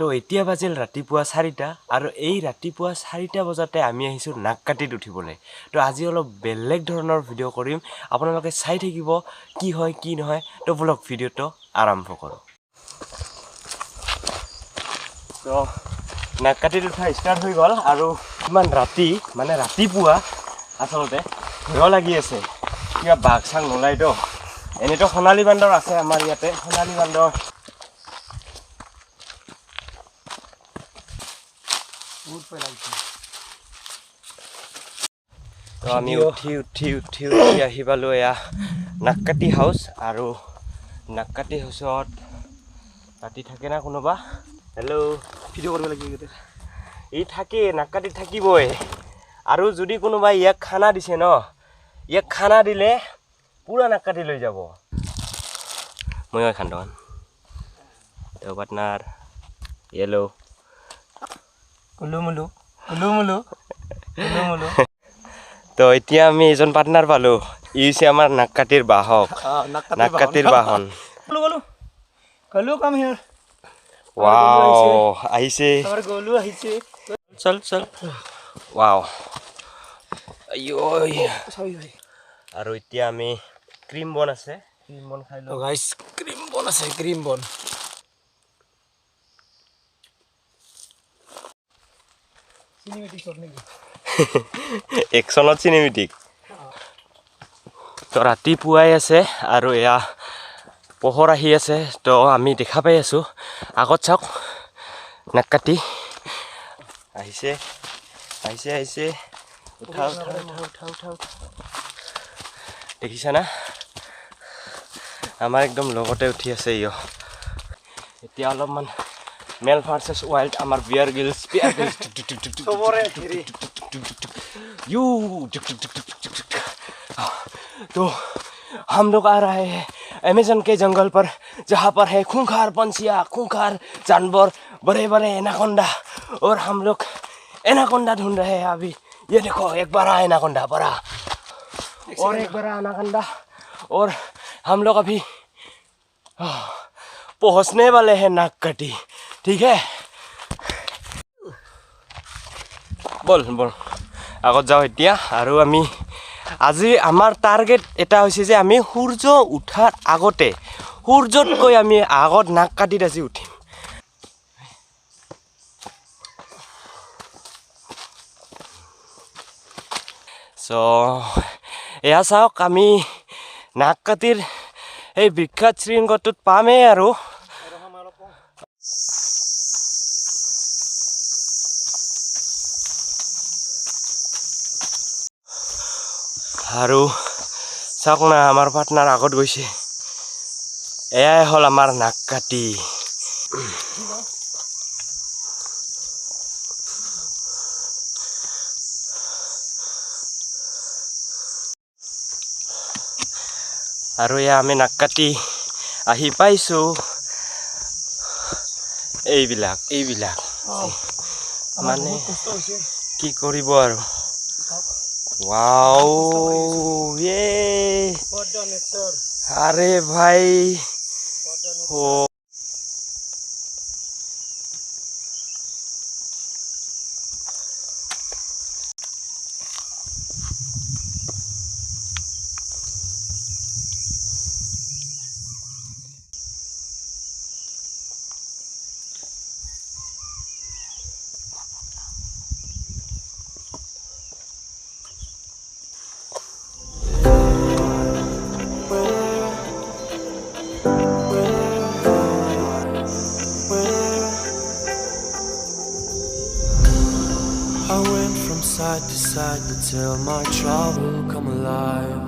তো এতিয়া বাজিল ৰাতিপুৱা 4টা আৰু এই ৰাতিপুৱা 4টা বজাতে আমি আহিছোঁ নাক্কাটিত উঠিবলৈ। তো আজি অলপ বেলেগ ধৰণৰ ভিডিঅ' কৰিম, আপোনালোকে চাই থাকিব কি হয় কি নহয়। তো ব্লগ ভিডিঅ'টো আৰম্ভ কৰোঁ। তো নাক্কাটিত উঠা ষ্টাৰ্ট হৈ গ'ল আৰু ইমান ৰাতি মানে ৰাতিপুৱা আচলতে ভয় লাগি আছে, কিবা বাঘ চাং নোলায়তো। এনেতো সোণালী বান্দৰ আছে আমাৰ ইয়াতে, সোণালী বান্দৰ তো আমি উঠি আহি পালোঁ এয়া নাক্কাটি হাউচ। আৰু নাক্কাটি হাউচত ৰাতি থাকে না কোনোবা? হেল্ল' ভিডিঅ' কৰিব লাগিব। ই থাকে, নাক্কাটিত থাকিবই। আৰু যদি কোনোবাই ইয়াক খানা দিছে ন, ইয়াক খানা দিলে পুৰা নাক্কাটি লৈ যাব। মই খান্দন তো পাৰ্টনাৰ য়েলো তো এতিয়া আমি এজন পাৰ্টনাৰ পালোঁ। ই হৈছে আমাৰ নাক্কাটিৰ বাহক, নাক্কাটিৰ বাহন। ৱাও আহিছে, চল ৱাও। আৰু এতিয়া আমি ক্ৰীম বন আছে, ক্ৰীম বন খাই লওঁ গাইছ। ক্ৰীম বন আছে, ক্ৰীম বন। একচনত চিনেমেটিক। তো ৰাতিপুৱাই আছে আৰু এয়া পোহৰ আহি আছে। তো আমি দেখা পাই আছোঁ আগত চাওক নাক্কাটি আহিছে। উঠা দেখিছা না? আমাৰ একদম লগতে উঠি আছে ইয়। এতিয়া অলপমান মেল ভাৰ্চেছ ৱাইল্ড, আমাৰ বিয়াৰ গিলছ तो हम लोग आ रहे हैं अमेज़न के जंगल पर, जहाँ पर है खूंखार पंछियाँ, खूंखार जानवर, बड़े बड़े एनाकोंडा। और हम लोग एनाकोंडा ढूंढ रहे हैं अभी। ये देखो एक बड़ा एनाकोंडा, बड़ा, और एक बड़ा एनाकोंडा। और हम लोग अभी पहुँचने वाले हैं नाक्काटी। ठीक है, বল আগত যাওঁ এতিয়া। আৰু আমি আজি আমাৰ টাৰ্গেট এটা হৈছে যে আমি সূৰ্য উঠাৰ আগতে, সূৰ্যতকৈ আমি আগত নাক্কাটিত আজি উঠিম। চ' এয়া চাওক, আমি নাক্কাটিৰ এই বিখ্যাত শৃংগটোত পামেই আৰু। আৰু চাওক না, আমাৰ পাৰ্টনাৰ আগত গৈছে। এয়াই হ'ল আমাৰ নাক্কাটি। আৰু এয়া আমি নাক্কাটি আহি পাইছোঁ। এইবিলাক মানে কি কৰিব আৰু। वाओ ये अरे भाई हो। Side to side to tell my trouble come alive.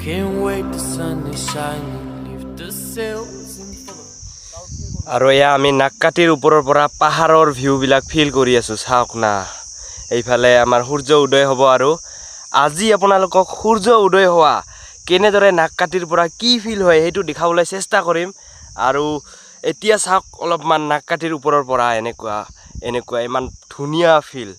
Can't wait, the sun is shining, leave the sails in full. আৰু এয়া আমি নাক্কাটিৰ ওপৰৰ পৰা পাহাৰৰ ভিউবিলাক ফিল কৰি আছোঁ। চাওক না, এইফালে আমাৰ সূৰ্য উদয় হ'ব। আৰু আজি আপোনালোকক সূৰ্য উদয় হোৱা কেনেদৰে নাক্কাটিৰ পৰা কি ফিল হয় সেইটো দেখাবলৈ চেষ্টা কৰিম। আৰু এতিয়া চাওক অলপমান নাক্কাটিৰ ওপৰৰ পৰা এনেকুৱা ইমান ধুনীয়া ফিল।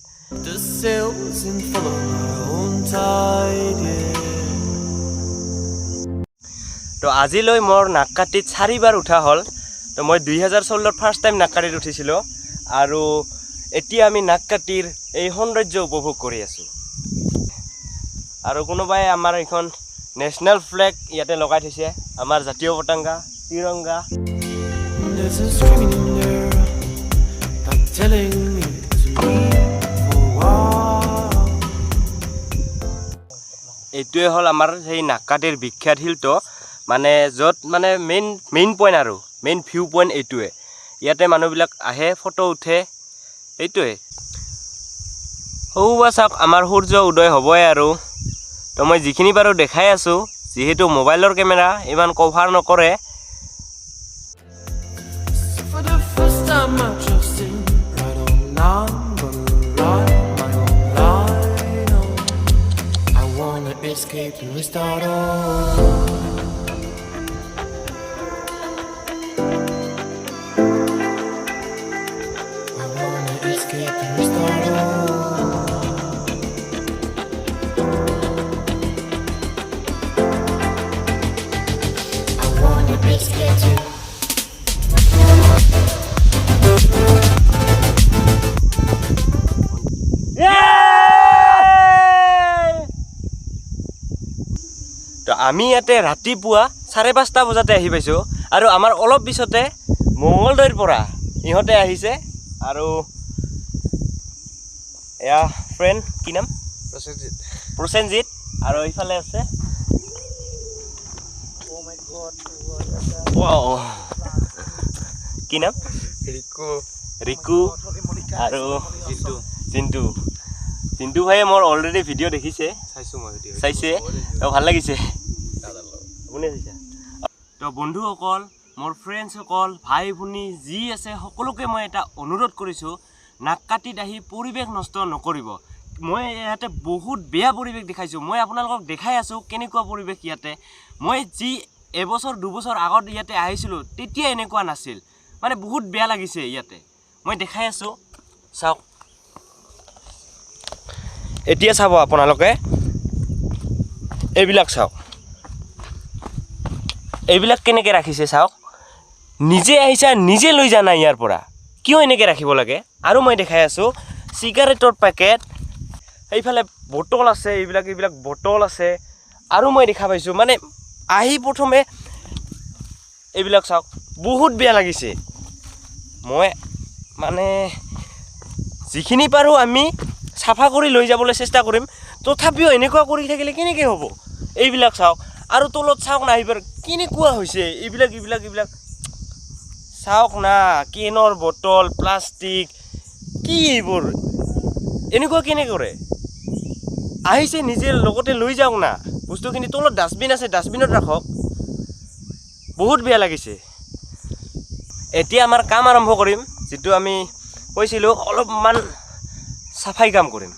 তো তো আজিলৈ মোৰ নাক্কাটিত 4বাৰ উঠা হ'ল। তো মই 2014 ফাৰ্ষ্ট টাইম নাক্কাটিত উঠিছিলোঁ আৰু এতিয়া আমি নাক্কাটিৰ এই সৌন্দৰ্য উপভোগ কৰি আছোঁ। আৰু কোনোবাই আমাৰ এইখন নেশ্যনেল ফ্লেগ ইয়াতে লগাই থৈছে, আমাৰ জাতীয় পতাকা তিৰংগা। এইটোৱে হ'ল আমাৰ সেই নাক্কাটিৰ বিখ্যাত শিলটো, মানে য'ত মানে মেইন পইণ্ট আৰু মেইন ভিউ পইণ্ট এইটোৱে। ইয়াতে মানুহবিলাক আহে, ফটো উঠে, এইটোৱে। সৌবা চাওক আমাৰ সূৰ্য উদয় হ'বই আৰু। তো মই যিখিনি পাৰোঁ দেখাই আছোঁ, যিহেতু মোবাইলৰ কেমেৰা ইমান কভাৰ নকৰে। Escape and restart all. I wanna escape and restart all. I wanna escape too. তো আমি ইয়াতে ৰাতিপুৱা 5:30 বজাতে আহি পাইছোঁ আৰু আমাৰ অলপ পিছতে মঙ্গলদৈৰ পৰা ইহঁতে আহিছে। আৰু এয়া ফ্ৰেণ্ড, কি নাম? প্ৰসেনজিৎ। আৰু এইফালে আছে কি নাম? ৰিকু আৰু জিন্তু ভাইয়ে মোৰ অলৰেডি ভিডিঅ' দেখিছে, চাইছে, তো ভাল লাগিছে। আপুনি চাইছে? তো বন্ধুসকল, মোৰ ফ্ৰেণ্ডসকল, ভাই ভনী যি আছে সকলোকে মই এটা অনুৰোধ কৰিছোঁ, নাক্কাটিত আহি পৰিৱেশ নষ্ট নকৰিব। মই ইয়াতে বহুত বেয়া পৰিৱেশ দেখাইছোঁ, মই আপোনালোকক দেখাই আছোঁ কেনেকুৱা পৰিৱেশ ইয়াতে। মই যি এবছৰ 2 বছৰ আগত ইয়াতে আহিছিলোঁ তেতিয়া এনেকুৱা নাছিল, মানে বহুত বেয়া লাগিছে ইয়াতে। মই দেখাই আছোঁ, চাওক। এতিয়া চাব আপোনালোকে, এইবিলাক চাওক, এইবিলাক কেনেকৈ ৰাখিছে চাওক। নিজে আহিছা, নিজে লৈ যা নাই ইয়াৰ পৰা, কিয় এনেকৈ ৰাখিব লাগে? আৰু মই দেখাই আছোঁ চিগাৰেটৰ পেকেট, সেইফালে বটল আছে, এইবিলাক বটল আছে। আৰু মই দেখা পাইছোঁ মানে আহি প্ৰথমে এইবিলাক চাওক, বহুত বেয়া লাগিছে। মই মানে যিখিনি পাৰোঁ আমি চাফা কৰি লৈ যাবলৈ চেষ্টা কৰিম, তথাপিও এনেকুৱা কৰি থাকিলে কেনেকৈ হ'ব? এইবিলাক চাওক, আৰু তলত চাওক না, এইবাৰ কেনেকুৱা হৈছে এইবিলাক চাওক না, কেনৰ বটল, প্লাষ্টিক, কি এইবোৰ এনেকুৱা কেনেকৈ কৰে? আহিছে নিজে লগতে লৈ যাওক না বস্তুখিনি। তলত ডাষ্টবিন আছে, ডাষ্টবিনত ৰাখক। বহুত বেয়া লাগিছে। এতিয়া আমাৰ কাম আৰম্ভ কৰিম, যিটো আমি কৈছিলোঁ অলপমান চাফাই কাম কৰিম।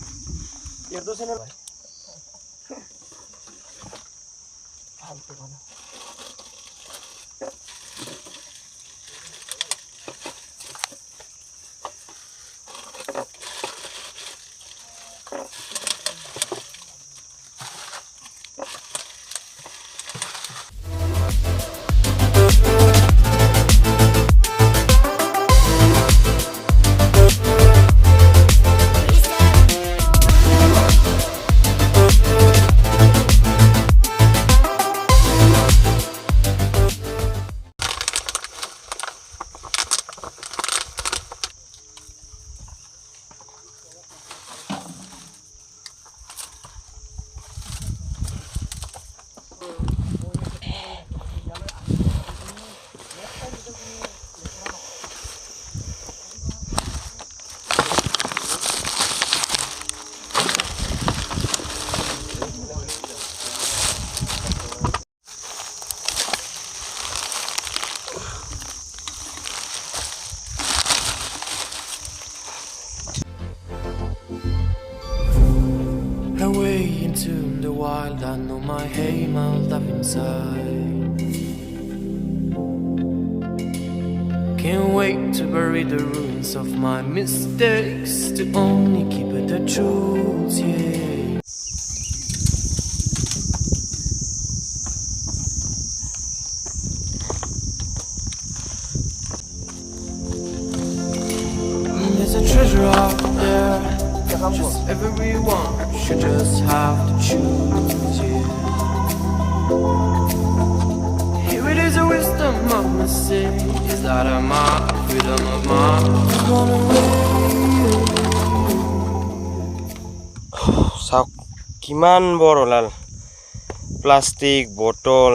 Away into the wild, I know my aim, I'll dive inside. Can't wait to bury the ruins of my mistakes, to only keep it the truth, yeah. everyone should just have to choose you. Here it is, a wisdom of my say, is that I'm my freedom of mind is gone away. চাওক কিমান বৰ ওলাল plastic bottle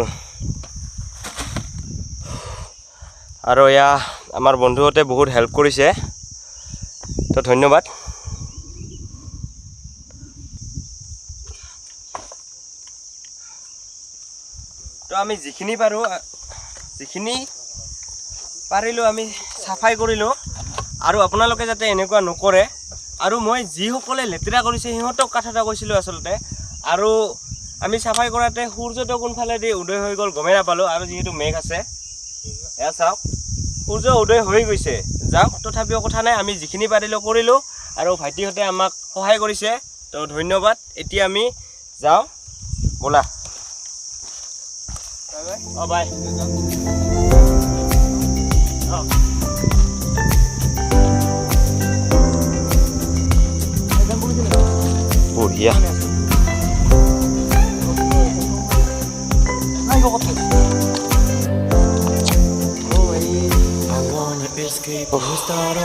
আৰু এয়া আমাৰ বন্ধুহঁতে বহুত help কৰিছে তো ধন্যবাদ তো আমি যিখিনি পাৰিলো আমি সাফাই কৰিলো আৰু আপোনালোকে যাতে এনেকুৱা নকৰে আৰু মই যিসকলে লেতেৰা কৰিছে সিহঁতক কথা এটা কৈছিলোঁ আচলতে আৰু আমি সাফাই কৰাতে সূৰ্যটো কোনফালেদি উদয় হৈ গ'ল গমেই নাপালোঁ আৰু যিহেতু মেঘ আছে এয়া চাওক সূৰ্য উদয় হৈ গৈছে যাওক তথাপিও কথা নাই আমি যিখিনি পাৰিলোঁ কৰিলোঁ আৰু ভাইটিহঁতে আমাক সহায় কৰিছে তো ধন্যবাদ এতিয়া আমি যাওঁ ব'লা বাই বাই বঢ়িয়া Escape and start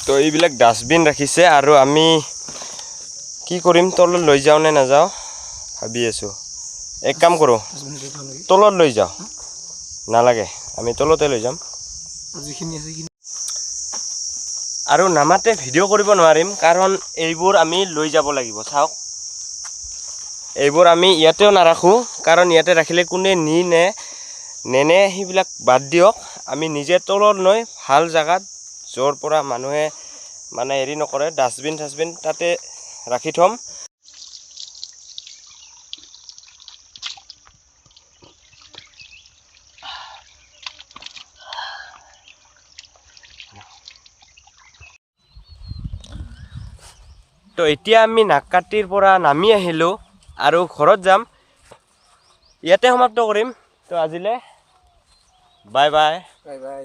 তো এইবিলাক ডাষ্টবিন ৰাখিছে আৰু আমি কি কৰিম তলত লৈ যাওঁ নে নাযাওঁ ভাবি আছোঁ এক কাম কৰোঁ তলত লৈ যাওঁ নালাগে আমি তলতে লৈ যাম আৰু নামাতে ভিডিঅ' কৰিব নোৱাৰিম কাৰণ এইবোৰ আমি লৈ যাব লাগিব চাওক এইবোৰ আমি ইয়াতেও নাৰাখোঁ কাৰণ ইয়াতে ৰাখিলে কোনে নেনে সেইবিলাক বাদ দিয়ক আমি নিজে তলত লৈ ভাল জেগাত য'ৰ পৰা মানুহে মানে হেৰি নকৰে ডাষ্টবিন তাতে ৰাখি থ'ম তো এতিয়া আমি নাক্কাটিৰ পৰা নামি আহিলোঁ আৰু ঘৰত যাম ইয়াতে সমাপ্ত কৰিম তো আজিলৈ বাই বাই বাই বাই